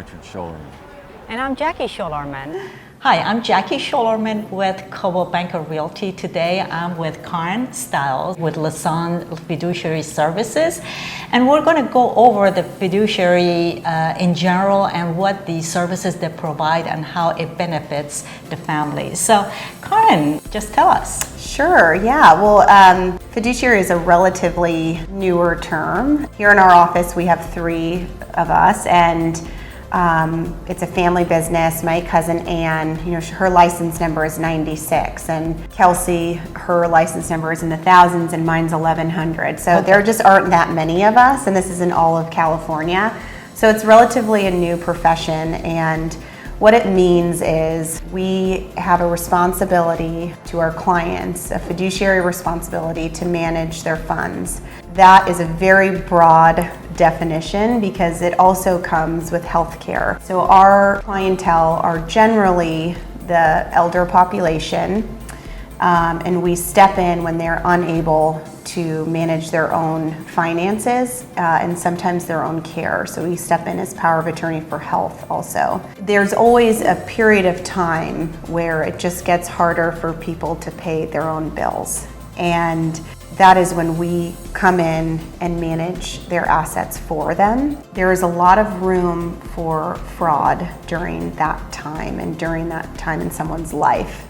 Richard Schoelerman. And I'm Jackie Schoelerman. Hi, I'm Jackie Schoelerman with Coldwell Banker Realty. Today I'm with Karyn Stiles with Lassahn Fiduciary Services, and we're going to go over the fiduciary in general and what the services they provide and how it benefits the family. So Karyn, just tell us. Sure, yeah. Well, fiduciary is a relatively newer term. Here in our office we have 3 of us, and it's a family business. My cousin Ann, her license number is 96, and Kelsey, her license number is in the thousands, and mine's 1100. So there just aren't that many of us, and this is in all of California. So it's relatively a new profession, and what it means is we have a responsibility to our clients, a fiduciary responsibility to manage their funds. That is a very broad definition because it also comes with health care. So our clientele are generally the elder population, and we step in when they're unable to manage their own finances and sometimes their own care. So we step in as power of attorney for health also. There's always a period of time where it just gets harder for people to pay their own bills. And that is when we come in and manage their assets for them. There is a lot of room for fraud during that time and during that time in someone's life.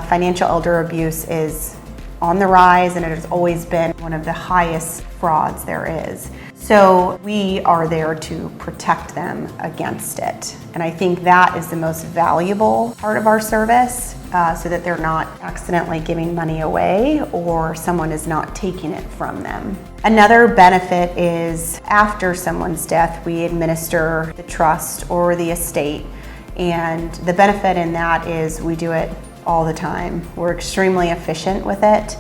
Financial elder abuse is on the rise, and it has always been one of the highest frauds there is. So we are there to protect them against it. And I think that is the most valuable part of our service, so that they're not accidentally giving money away or someone is not taking it from them. Another benefit is after someone's death, we administer the trust or the estate. And the benefit in that is we do it all the time. We're extremely efficient with it.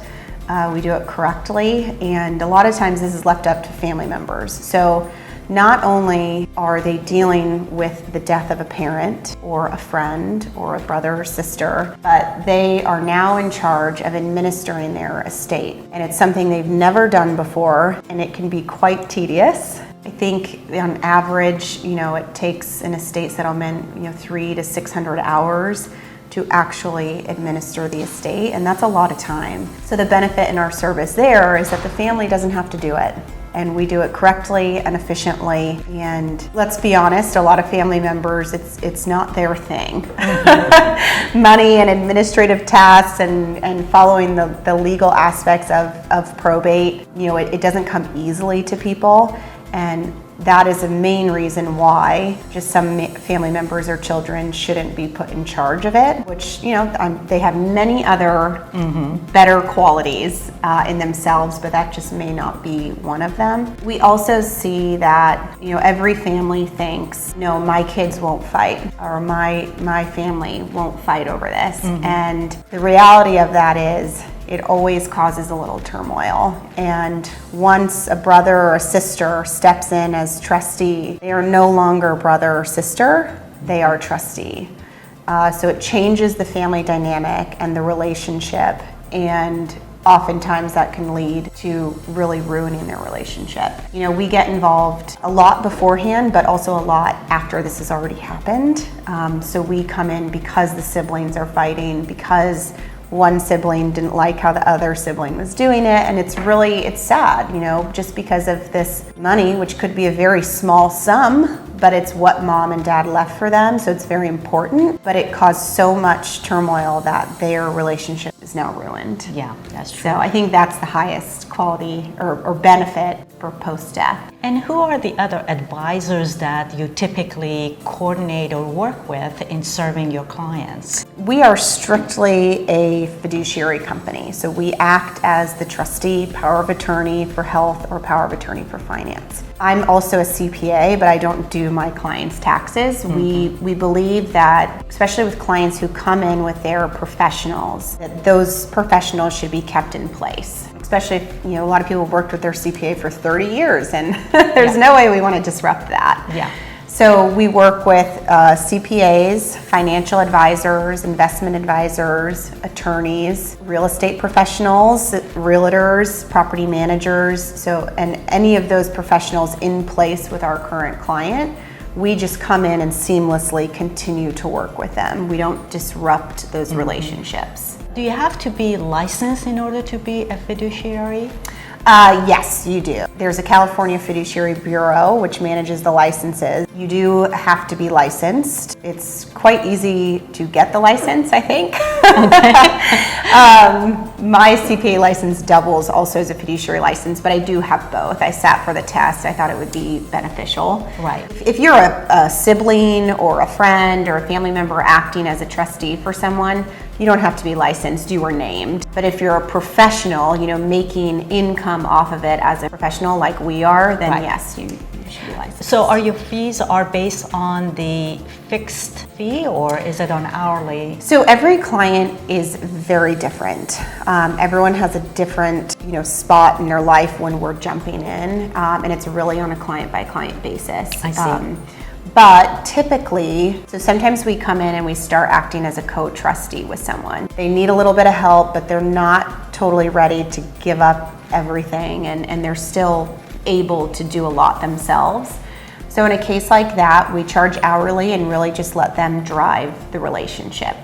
We do it correctly, and a lot of times this is left up to family members. So not only are they dealing with the death of a parent or a friend or a brother or sister, but they are now in charge of administering their estate. And it's something they've never done before, and it can be quite tedious. I think on average, it takes an estate settlement, 300 to 600 hours to actually administer the estate, and that's a lot of time. So the benefit in our service there is that the family doesn't have to do it, and we do it correctly and efficiently. And let's be honest, a lot of family members, it's not their thing. Money and administrative tasks and following the legal aspects of probate, it doesn't come easily to people, and that is a main reason why just some family members or children shouldn't be put in charge of it, which, they have many other better qualities in themselves, but that just may not be one of them. We also see that, every family thinks, no, my kids won't fight, or my family won't fight over this. And the reality of that is, it always causes a little turmoil. And once a brother or a sister steps in as trustee, they are no longer brother or sister, they are trustee. So it changes the family dynamic and the relationship, and oftentimes that can lead to really ruining their relationship. We get involved a lot beforehand, but also a lot after this has already happened. So we come in because the siblings are fighting, because one sibling didn't like how the other sibling was doing it, and it's sad, just because of this money, which could be a very small sum, but it's what mom and dad left for them, so it's very important, but it caused so much turmoil that their relationship is now ruined. Yeah, that's true. So I think that's the highest quality or benefit for post-death. And who are the other advisors that you typically coordinate or work with in serving your clients? We are strictly a fiduciary company, so we act as the trustee, power of attorney for health, or power of attorney for finance. I'm also a CPA, but I don't do my clients' taxes. We believe that, especially with clients who come in with their professionals, that those professionals should be kept in place. Especially if, a lot of people worked with their CPA for 30 years, and there's no way we want to disrupt that. Yeah. So we work with CPAs, financial advisors, investment advisors, attorneys, real estate professionals, realtors, property managers. And any of those professionals in place with our current client We just come in and seamlessly continue to work with them. We don't disrupt those relationships. Do you have to be licensed in order to be a fiduciary? Yes, you do. There's a California Fiduciary Bureau which manages the licenses. You do have to be licensed. It's quite easy to get the license, I think. My CPA license doubles also as a fiduciary license, but I do have both. I sat for the test. I thought it would be beneficial. Right. If you're a sibling or a friend or a family member acting as a trustee for someone, you don't have to be licensed, you are named. But if you're a professional, making income off of it as a professional like we are, then Right. yes, you should be licensed. So are your fees based on the fixed fee, or is it on hourly? So every client is very different. Everyone has a different, spot in their life when we're jumping in, and it's really on a client-by-client basis. I see. But typically, so sometimes we come in and we start acting as a co-trustee with someone. They need a little bit of help, but they're not totally ready to give up everything, and they're still able to do a lot themselves. So in a case like that, we charge hourly and really just let them drive the relationship.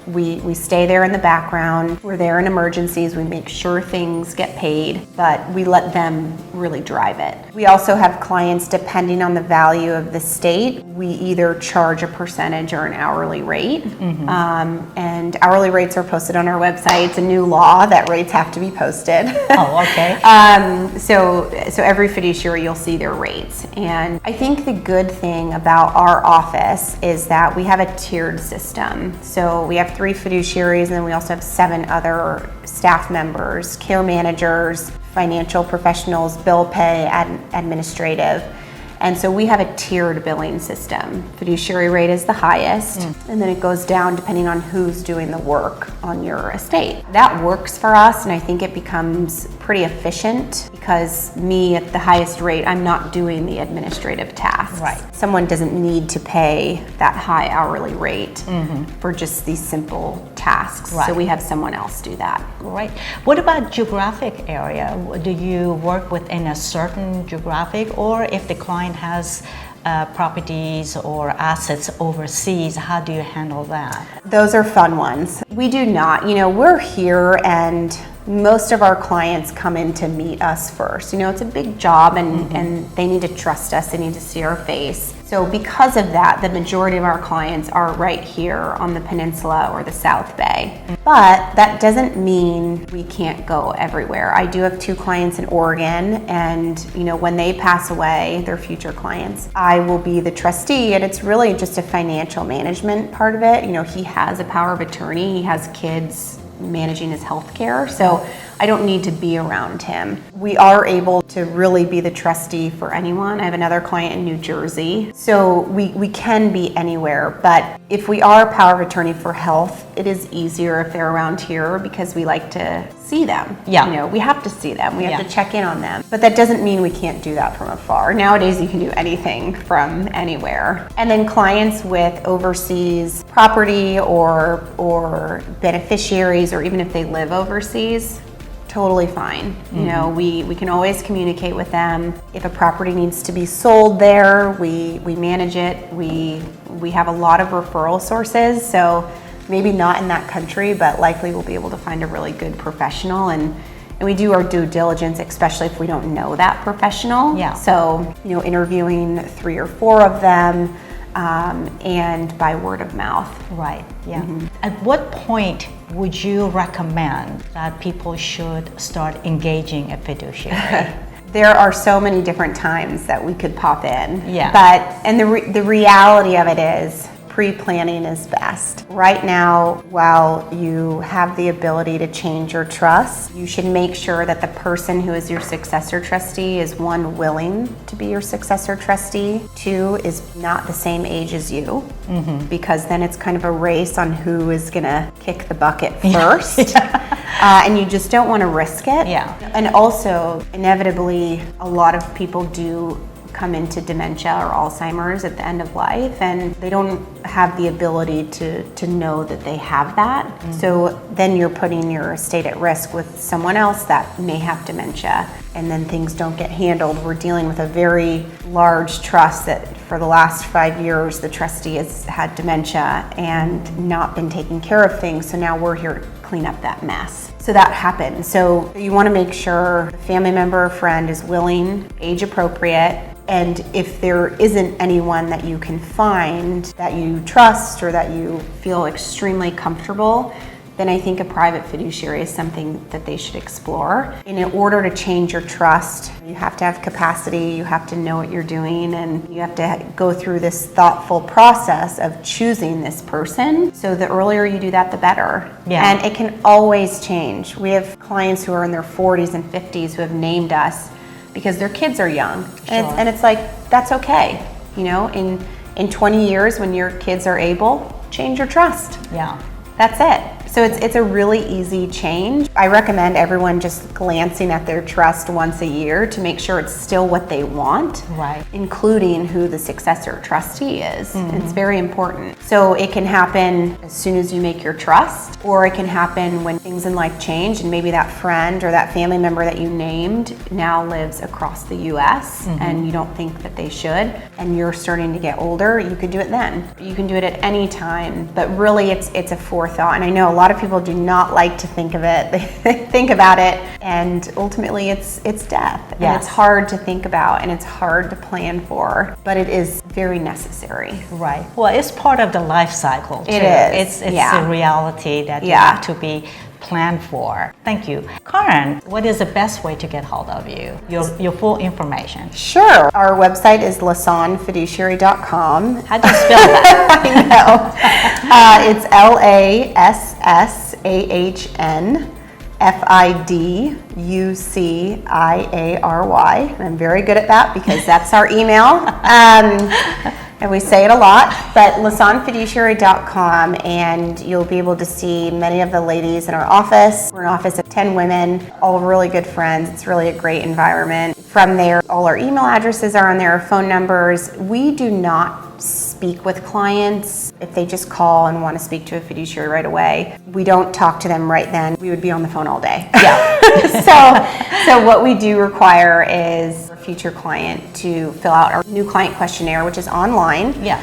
We stay there in the background. We're there in emergencies. We make sure things get paid, but we let them really drive it. We also have clients, depending on the value of the state, we either charge a percentage or an hourly rate. And hourly rates are posted on our website. It's a new law that rates have to be posted. Oh, okay. So every fiduciary, you'll see their rates. And I think the good thing about our office is that we have a tiered system. So we have 3 fiduciaries, and then we also have 7 other staff members, care managers, financial professionals, bill pay, administrative. And so we have a tiered billing system. Fiduciary rate is the highest, and then it goes down depending on who's doing the work on your estate. That works for us, and I think it becomes pretty efficient because me at the highest rate, I'm not doing the administrative tasks. Right. Someone doesn't need to pay that high hourly rate for just these simple tasks. Right. So we have someone else do that. Right. What about geographic area? Do you work within a certain geographic, or if the client has properties or assets overseas, how do you handle that? Those are fun ones. We do not. We're here, and most of our clients come in to meet us first. It's a big job, and they need to trust us. They need to see our face. So because of that, the majority of our clients are right here on the peninsula or the South Bay. But that doesn't mean we can't go everywhere. I do have 2 clients in Oregon, and when they pass away, they're future clients, I will be the trustee, and it's really just a financial management part of it. He has a power of attorney, he has kids managing his health care, so I don't need to be around him. We are able to really be the trustee for anyone. I have another client in New Jersey, so we can be anywhere, but if we are power of attorney for health, it is easier if they're around here because we like to see them. Yeah. We have to see them, we have to check in on them, but that doesn't mean we can't do that from afar. Nowadays you can do anything from anywhere. And then clients with overseas property or beneficiaries, or even if they live overseas, totally fine. We can always communicate with them. If a property needs to be sold there, we manage it. We have a lot of referral sources, so maybe not in that country, but likely we'll be able to find a really good professional, and we do our due diligence, especially if we don't know that professional. Yeah. So, interviewing 3 or 4 of them, and by word of mouth. Right, yeah. At what point would you recommend that people should start engaging a fiduciary? There are so many different times that we could pop in. Yeah. And the reality of it is, pre-planning is best. Right now, while you have the ability to change your trust, you should make sure that the person who is your successor trustee is, 1, willing to be your successor trustee, 2, is not the same age as you, because then it's kind of a race on who is gonna kick the bucket first. And you just don't want to risk it. Yeah. And also, inevitably, a lot of people do come into dementia or Alzheimer's at the end of life, and they don't have the ability to know that they have that. So then you're putting your estate at risk with someone else that may have dementia, and then things don't get handled. We're dealing with a very large trust that for the last 5 years, the trustee has had dementia and not been taking care of things. So now we're here to clean up that mess. So that happened. So you want to make sure the family member or friend is willing, age appropriate, and if there isn't anyone that you can find that you trust or that you feel extremely comfortable, then I think a private fiduciary is something that they should explore. And in order to change your trust, you have to have capacity, you have to know what you're doing, and you have to go through this thoughtful process of choosing this person. So the earlier you do that, the better. Yeah. And it can always change. We have clients who are in their 40s and 50s who have named us because their kids are young. And it's like, that's okay. You know, in 20 years when your kids are able, change your trust. Yeah. That's it. So it's a really easy change. I recommend everyone just glancing at their trust once a year to make sure it's still what they want, Right. including who the successor trustee is. It's very important. So it can happen as soon as you make your trust, or it can happen when things in life change and maybe that friend or that family member that you named now lives across the US and you don't think that they should, and you're starting to get older. You could do it then. You can do it at any time, but really it's a forethought. And I know a lot of people do not like to think of it. They think about it, and ultimately it's death. And Yes. it's hard to think about, and it's hard to plan for, but it is very necessary. Right. Well, it's part of the life cycle too. It is, It's yeah. a reality that you Yeah. have to be planned for. Thank you. Karyn, what is the best way to get hold of you? Your full information. Sure. Our website is lassahnnfiduciary.com. How do you spell that? I know. It's LASSAHNFIDUCIARY. I'm very good at that because that's our email. And we say it a lot, but lassahnnfiduciary.com, and you'll be able to see many of the ladies in our office. We're an office of 10 women, all really good friends. It's really a great environment. From there, all our email addresses are on there, our phone numbers. We do not speak with clients if they just call and want to speak to a fiduciary right away. We don't talk to them right then. We would be on the phone all day. Yeah. So what we do require is a future client to fill out our new client questionnaire, which is online. Yeah.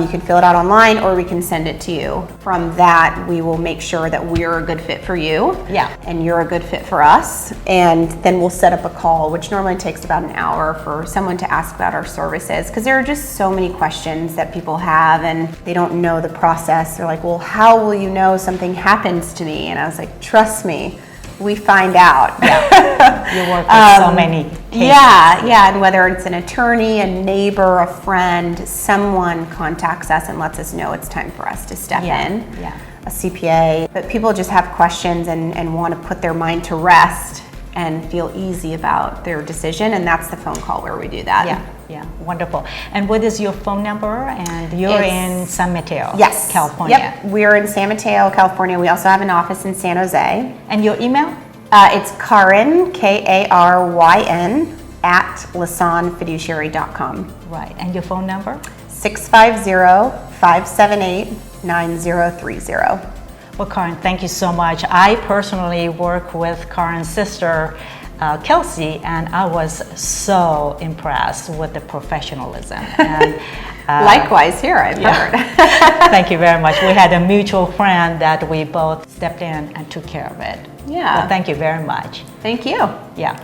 You can fill it out online, or we can send it to you. From that, we will make sure that we're a good fit for you. Yeah. And you're a good fit for us. And then we'll set up a call, which normally takes about an hour for someone to ask about our services, because there are just so many questions that people have and they don't know the process. They're like, well, how will you know something happens to me? And I was like, trust me, we find out. Yeah. You work with so many cases. Yeah, and whether it's an attorney, a neighbor, a friend, someone contacts us and lets us know it's time for us to step in. Yeah. A CPA. But people just have questions and want to put their mind to rest and feel easy about their decision, and that's the phone call where we do that. Yeah, wonderful. And what is your phone number? And you're in San Mateo, Yes. California. Yep, we're in San Mateo, California. We also have an office in San Jose. And your email? It's Karyn, Karyn, at lassahnnfiduciary.com. Right. And your phone number? 650-578-9030. Well, Karyn, thank you so much. I personally work with Karyn's sister, Kelsey, and I was so impressed with the professionalism. And, Likewise here, I've heard. Thank you very much. We had a mutual friend that we both stepped in and took care of it. Yeah. Well, thank you very much. Thank you. Yeah.